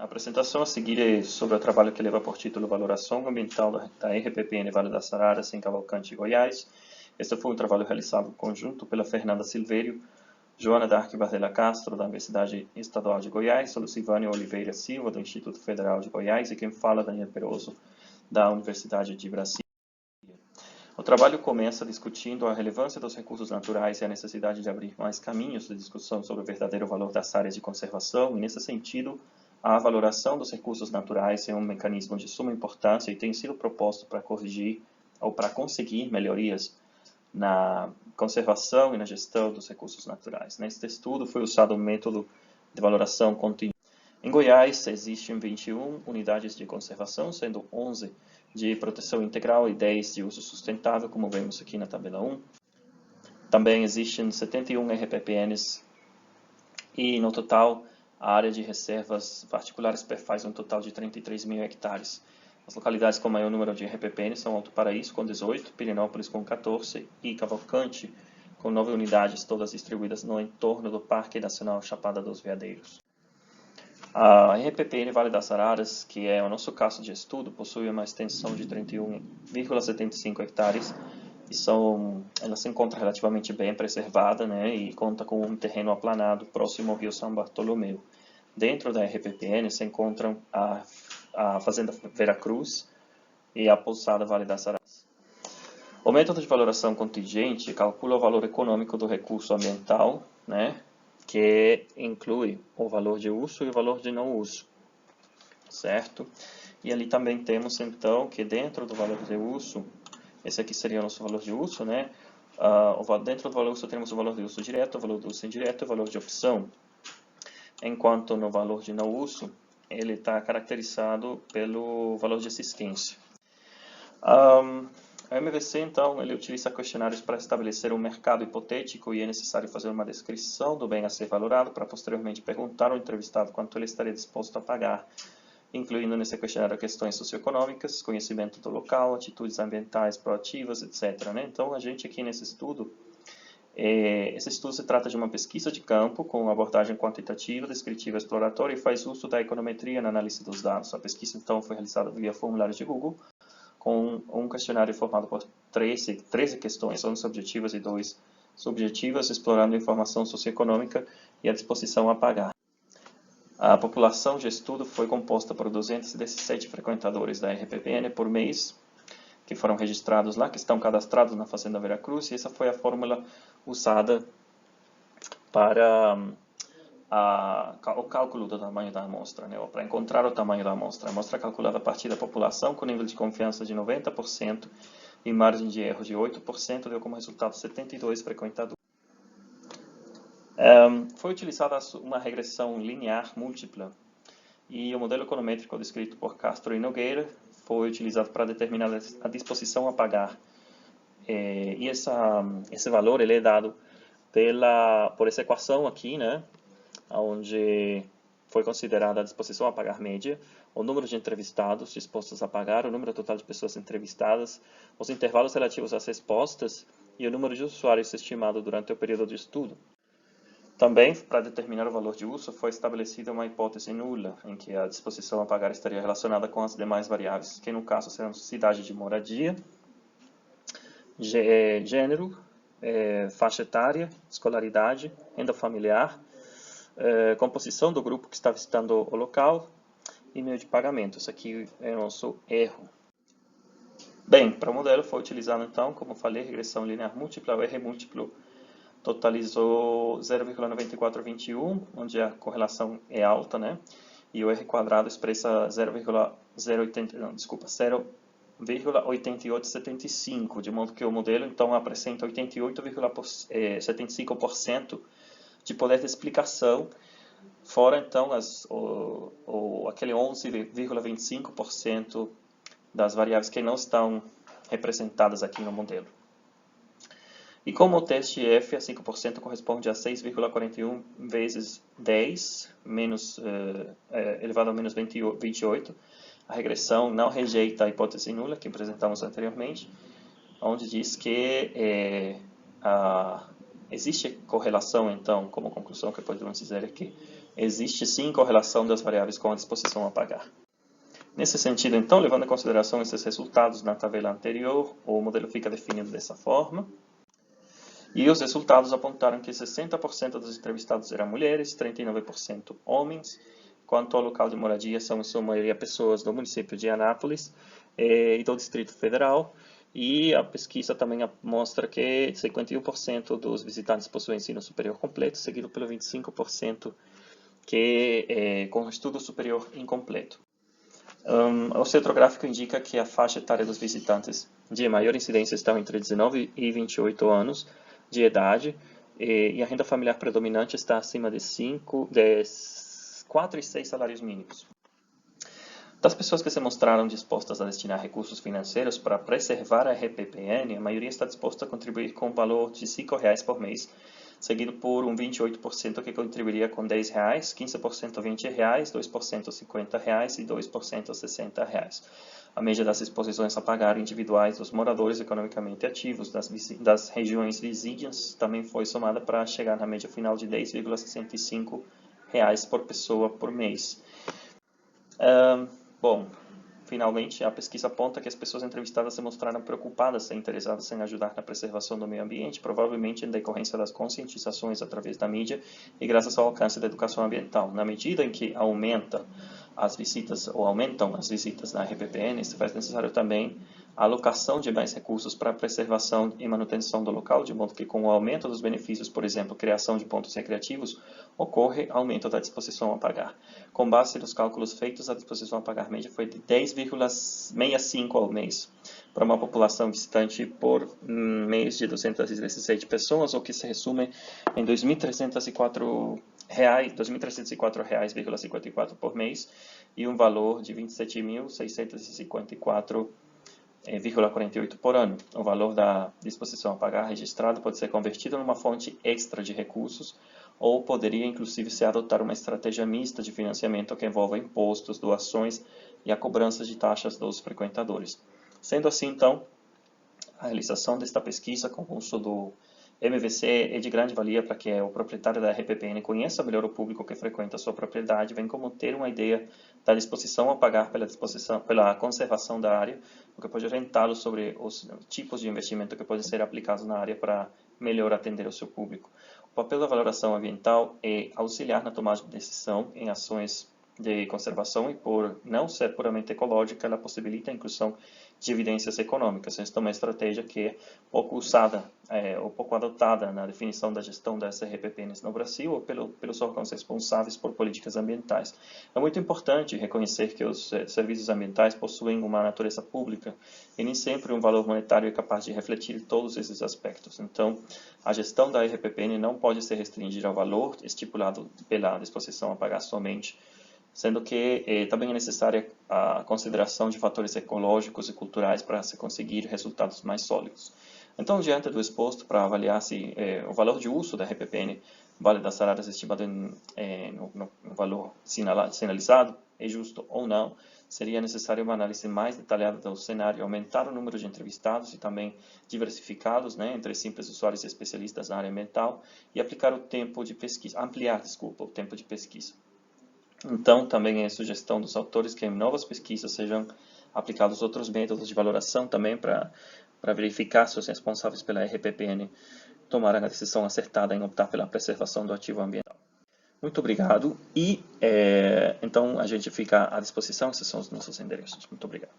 A apresentação a seguir é sobre o trabalho que leva por título Valoração Ambiental da RPPN Vale das Araras em Cavalcante, Goiás. Este foi um trabalho realizado em conjunto pela Fernanda Silvério, Joana Dark Bardella Castro, da Universidade Estadual de Goiás, Lucivânia Oliveira Silva, do Instituto Federal de Goiás, e quem fala, Daniel Peroso, da Universidade de Brasília. O trabalho começa discutindo a relevância dos recursos naturais e a necessidade de abrir mais caminhos de discussão sobre o verdadeiro valor das áreas de conservação, e nesse sentido, a valoração dos recursos naturais é um mecanismo de suma importância e tem sido proposto para corrigir ou para conseguir melhorias na conservação e na gestão dos recursos naturais. Neste estudo foi usado um método de valoração contínua. Em Goiás, existem 21 unidades de conservação, sendo 11 de proteção integral e 10 de uso sustentável, como vemos aqui na tabela 1. Também existem 71 RPPNs e, no total, a área de reservas particulares faz um total de 33 mil hectares. As localidades com maior número de RPPNs são Alto Paraíso, com 18, Pirenópolis, com 14 e Cavalcante, com 9 unidades, todas distribuídas no entorno do Parque Nacional Chapada dos Veadeiros. A RPPN Vale das Araras, que é o nosso caso de estudo, possui uma extensão de 31,75 hectares e ela se encontra relativamente bem preservada, né, e conta com um terreno aplanado próximo ao Rio São Bartolomeu. Dentro da RPPN se encontram a Fazenda Veracruz e a Pousada Vale das Araras. O método de valoração contingente calcula o valor econômico do recurso ambiental, né, que inclui o valor de uso e o valor de não uso, certo? E ali também temos, então, que dentro do valor de uso, esse aqui seria o nosso valor de uso, né? Dentro do valor de uso temos o valor de uso direto, o valor de uso indireto e o valor de opção. Enquanto no valor de não uso, ele está caracterizado pelo valor de assistência. A MVC, então, ele utiliza questionários para estabelecer um mercado hipotético e é necessário fazer uma descrição do bem a ser valorado para posteriormente perguntar ao entrevistado quanto ele estaria disposto a pagar, incluindo nesse questionário questões socioeconômicas, conhecimento do local, atitudes ambientais proativas, etc. Né? Então, a gente aqui nesse estudo, esse estudo se trata de uma pesquisa de campo com abordagem quantitativa, descritiva, exploratória e faz uso da econometria na análise dos dados. A pesquisa, então, foi realizada via formulário de Google, com um questionário formado por 13 questões, 11 objetivas e 2 subjetivas, explorando informação socioeconômica e a disposição a pagar. A população de estudo foi composta por 217 frequentadores da RPPN por mês, que foram registrados lá, que estão cadastrados na Fazenda Veracruz, e essa foi a fórmula usada para o cálculo do tamanho da amostra, né, ou para encontrar o tamanho da amostra. A amostra é calculada a partir da população, com nível de confiança de 90% e margem de erro de 8%, deu como resultado 72 frequentadores. Foi utilizada uma regressão linear múltipla, e o modelo econométrico descrito por Castro e Nogueira foi utilizado para determinar a disposição a pagar. E esse valor ele é dado por essa equação aqui, né, onde foi considerada a disposição a pagar média, o número de entrevistados dispostos a pagar, o número total de pessoas entrevistadas, os intervalos relativos às respostas e o número de usuários estimado durante o período de estudo. Também, para determinar o valor de uso, foi estabelecida uma hipótese nula, em que a disposição a pagar estaria relacionada com as demais variáveis, que no caso serão cidade de moradia, gênero, faixa etária, escolaridade, renda familiar, composição do grupo que está visitando o local e meio de pagamento. Isso aqui é o nosso erro. Bem, para o modelo foi utilizado então, como falei, regressão linear múltipla. O R múltiplo totalizou 0,9421, onde a correlação é alta, né? E o R quadrado expressa 0,8875, de modo que o modelo então apresenta 88,75% de poder de explicação, fora então aquele 11,25% das variáveis que não estão representadas aqui no modelo. E como o teste F a 5% corresponde a 6,41 vezes 10 elevado a menos 28, a regressão não rejeita a hipótese nula que apresentamos anteriormente, onde diz que existe correlação, então, como conclusão que podemos dizer aqui, existe sim correlação das variáveis com a disposição a pagar. Nesse sentido, então, levando em consideração esses resultados na tabela anterior, o modelo fica definido dessa forma. E os resultados apontaram que 60% dos entrevistados eram mulheres, 39% homens. Quanto ao local de moradia, são em sua maioria pessoas do município de Anápolis e do Distrito Federal. E a pesquisa também mostra que 51% dos visitantes possuem ensino superior completo, seguido pelo 25% que com estudo superior incompleto. O centro gráfico indica que a faixa etária dos visitantes de maior incidência estão entre 19 e 28 anos de idade, e a renda familiar predominante está acima de 4 e 6 salários mínimos. Das pessoas que se mostraram dispostas a destinar recursos financeiros para preservar a RPPN, a maioria está disposta a contribuir com o valor de R$ 5,00 por mês, seguido por um 28% que contribuiria com R$ 10,00, 15% R$ 20,00, 2% R$ 50,00 e 2% R$ 60,00. A média das exposições a pagar individuais dos moradores economicamente ativos das regiões vizinhas também foi somada para chegar na média final de R$ 10,65 por pessoa por mês. Bom, finalmente, a pesquisa aponta que as pessoas entrevistadas se mostraram preocupadas e interessadas em ajudar na preservação do meio ambiente, provavelmente em decorrência das conscientizações através da mídia e graças ao alcance da educação ambiental. Na medida em que aumentam as visitas na RPPN, se faz necessário também a alocação de mais recursos para a preservação e manutenção do local, de modo que com o aumento dos benefícios, por exemplo, criação de pontos recreativos, ocorre aumento da disposição a pagar. Com base nos cálculos feitos, a disposição a pagar média foi de 10,65 ao mês, para uma população visitante por mês de 217 pessoas, o que se resume em R$ 2.304,54 por mês e um valor de R$ 27.654,48 por ano. O valor da disposição a pagar registrado pode ser convertido numa fonte extra de recursos ou poderia inclusive se adotar uma estratégia mista de financiamento que envolva impostos, doações e a cobrança de taxas dos frequentadores. Sendo assim, então, a realização desta pesquisa com o uso do MVC é de grande valia para que o proprietário da RPPN conheça melhor o público que frequenta a sua propriedade, bem como ter uma ideia da disposição a pagar pela conservação da área, o que pode orientá-lo sobre os tipos de investimento que podem ser aplicados na área para melhor atender ao seu público. O papel da valoração ambiental é auxiliar na tomada de decisão em ações de conservação e, por não ser puramente ecológica, ela possibilita a inclusão de evidências econômicas. Esta é uma estratégia que é pouco usada ou pouco adotada na definição da gestão das RPPNs no Brasil ou pelos órgãos responsáveis por políticas ambientais. É muito importante reconhecer que os serviços ambientais possuem uma natureza pública e nem sempre um valor monetário é capaz de refletir todos esses aspectos. Então, a gestão da RPPN não pode se restringir ao valor estipulado pela disposição a pagar somente, sendo que também é necessária a consideração de fatores ecológicos e culturais para se conseguir resultados mais sólidos. Então, diante do exposto, para avaliar se o valor de uso da RPPN Vale das Araras estimado no valor sinalizado é justo ou não, seria necessário uma análise mais detalhada do cenário, aumentar o número de entrevistados e também diversificados, entre simples usuários e especialistas na área ambiental e aplicar o tempo de pesquisa, ampliar o tempo de pesquisa. Então, também é sugestão dos autores que em novas pesquisas sejam aplicados outros métodos de valoração também para verificar se os responsáveis pela RPPN tomaram a decisão acertada em optar pela preservação do ativo ambiental. Muito obrigado e então a gente fica à disposição, esses são os nossos endereços. Muito obrigado.